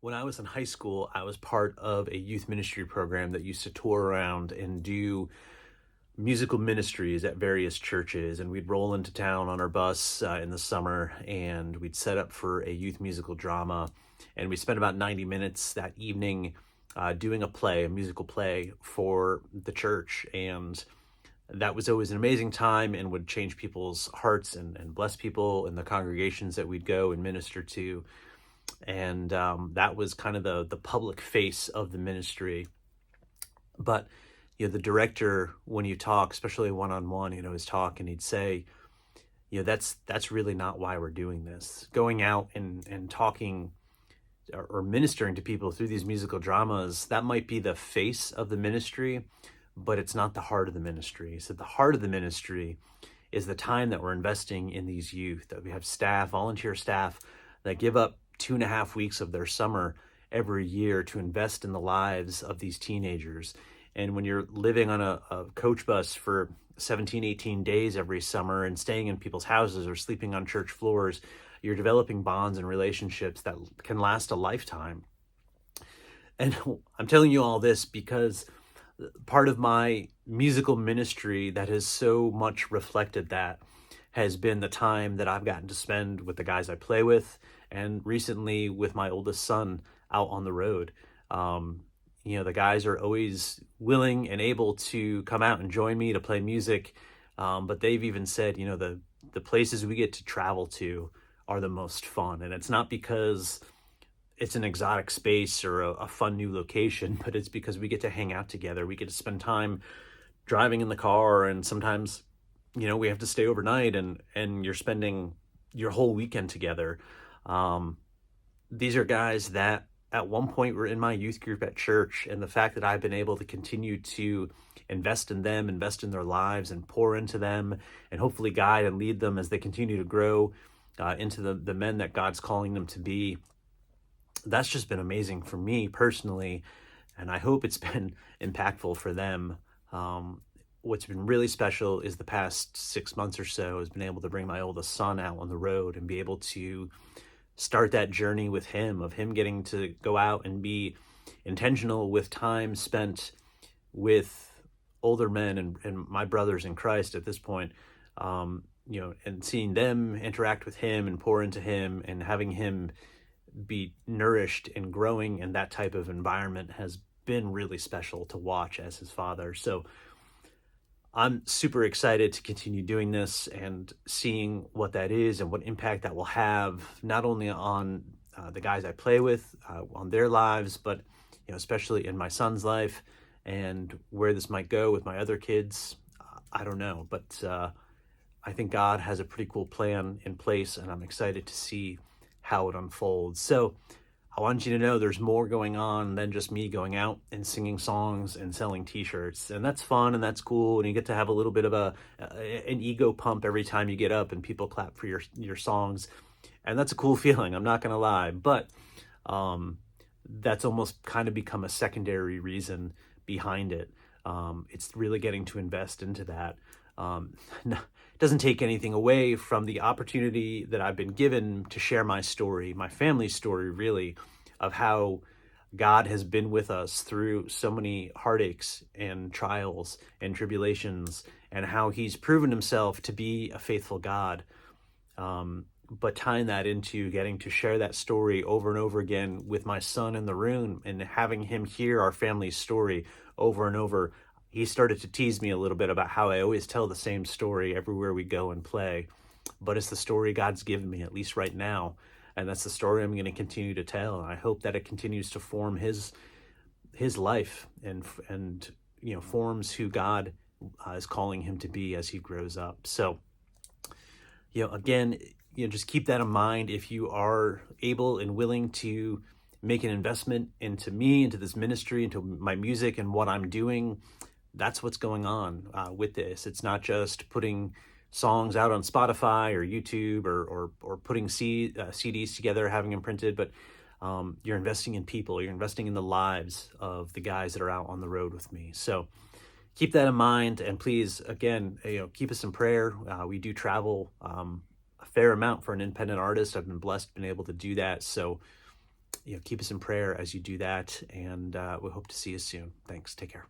When I was in high school, I was part of a youth ministry program that used to tour around and do musical ministries at various churches. And we'd roll into town on our bus in the summer and we'd set up for a youth musical drama. And we spent about 90 minutes that evening doing a musical play for the church. And that was always an amazing time and would change people's hearts and bless people in the congregations that we'd go and minister to. And that was kind of the public face of the ministry. But the director, when you talk, especially one on one, his talk, and he'd say, that's really not why we're doing this. Going out and talking or ministering to people through these musical dramas, that might be the face of the ministry, but it's not the heart of the ministry. So the heart of the ministry is the time that we're investing in these youth, that we have staff, volunteer staff, that give up 2.5 weeks of their summer every year to invest in the lives of these teenagers. And when you're living on a coach bus for 17, 18 days every summer and staying in people's houses or sleeping on church floors, you're developing bonds and relationships that can last a lifetime. And I'm telling you all this because part of my musical ministry that has so much reflected that has been the time that I've gotten to spend with the guys I play with, and recently with my oldest son out on the road. The guys are always willing and able to come out and join me to play music, but they've even said, the places we get to travel to are the most fun. And it's not because it's an exotic space or a fun new location, but it's because we get to hang out together. We get to spend time driving in the car, and sometimes we have to stay overnight, and you're spending your whole weekend together. These are guys that at one point were in my youth group at church, and the fact that I've been able to continue to invest in them, invest in their lives, and pour into them, and hopefully guide and lead them as they continue to grow into the men that God's calling them to be. That's just been amazing for me personally, and I hope it's been impactful for them. What's been really special is the past 6 months or so has been able to bring my oldest son out on the road and be able to start that journey with him, of him getting to go out and be intentional with time spent with older men and my brothers in Christ at this point, and seeing them interact with him and pour into him and having him be nourished and growing in that type of environment has been really special to watch as his father. So I'm super excited to continue doing this and seeing what that is and what impact that will have, not only on the guys I play with, on their lives, but especially in my son's life, and where this might go with my other kids. I don't know, but I think God has a pretty cool plan in place, and I'm excited to see how it unfolds. So I want you to know there's more going on than just me going out and singing songs and selling t-shirts. And that's fun and that's cool. And you get to have a little bit of an ego pump every time you get up and people clap for your songs. And that's a cool feeling, I'm not going to lie. But that's almost kind of become a secondary reason behind it. It's really getting to invest into that. It doesn't take anything away from the opportunity that I've been given to share my story, my family's story, really, of how God has been with us through so many heartaches and trials and tribulations, and how he's proven himself to be a faithful God. But tying that into getting to share that story over and over again with my son in the room and having him hear our family's story over and over. He started to tease me a little bit about how I always tell the same story everywhere we go and play, but it's the story God's given me, at least right now. And that's the story I'm going to continue to tell. And I hope that it continues to form his life and forms who God is calling him to be as he grows up. So, again, just keep that in mind. If you are able and willing to make an investment into me, into this ministry, into my music and what I'm doing, that's what's going on with this. It's not just putting songs out on Spotify or YouTube or putting CDs together, having them printed, but you're investing in people. You're investing in the lives of the guys that are out on the road with me. So keep that in mind, and please, again, keep us in prayer. We do travel a fair amount for an independent artist. I've been blessed, been able to do that. So keep us in prayer as you do that, and we hope to see you soon. Thanks. Take care.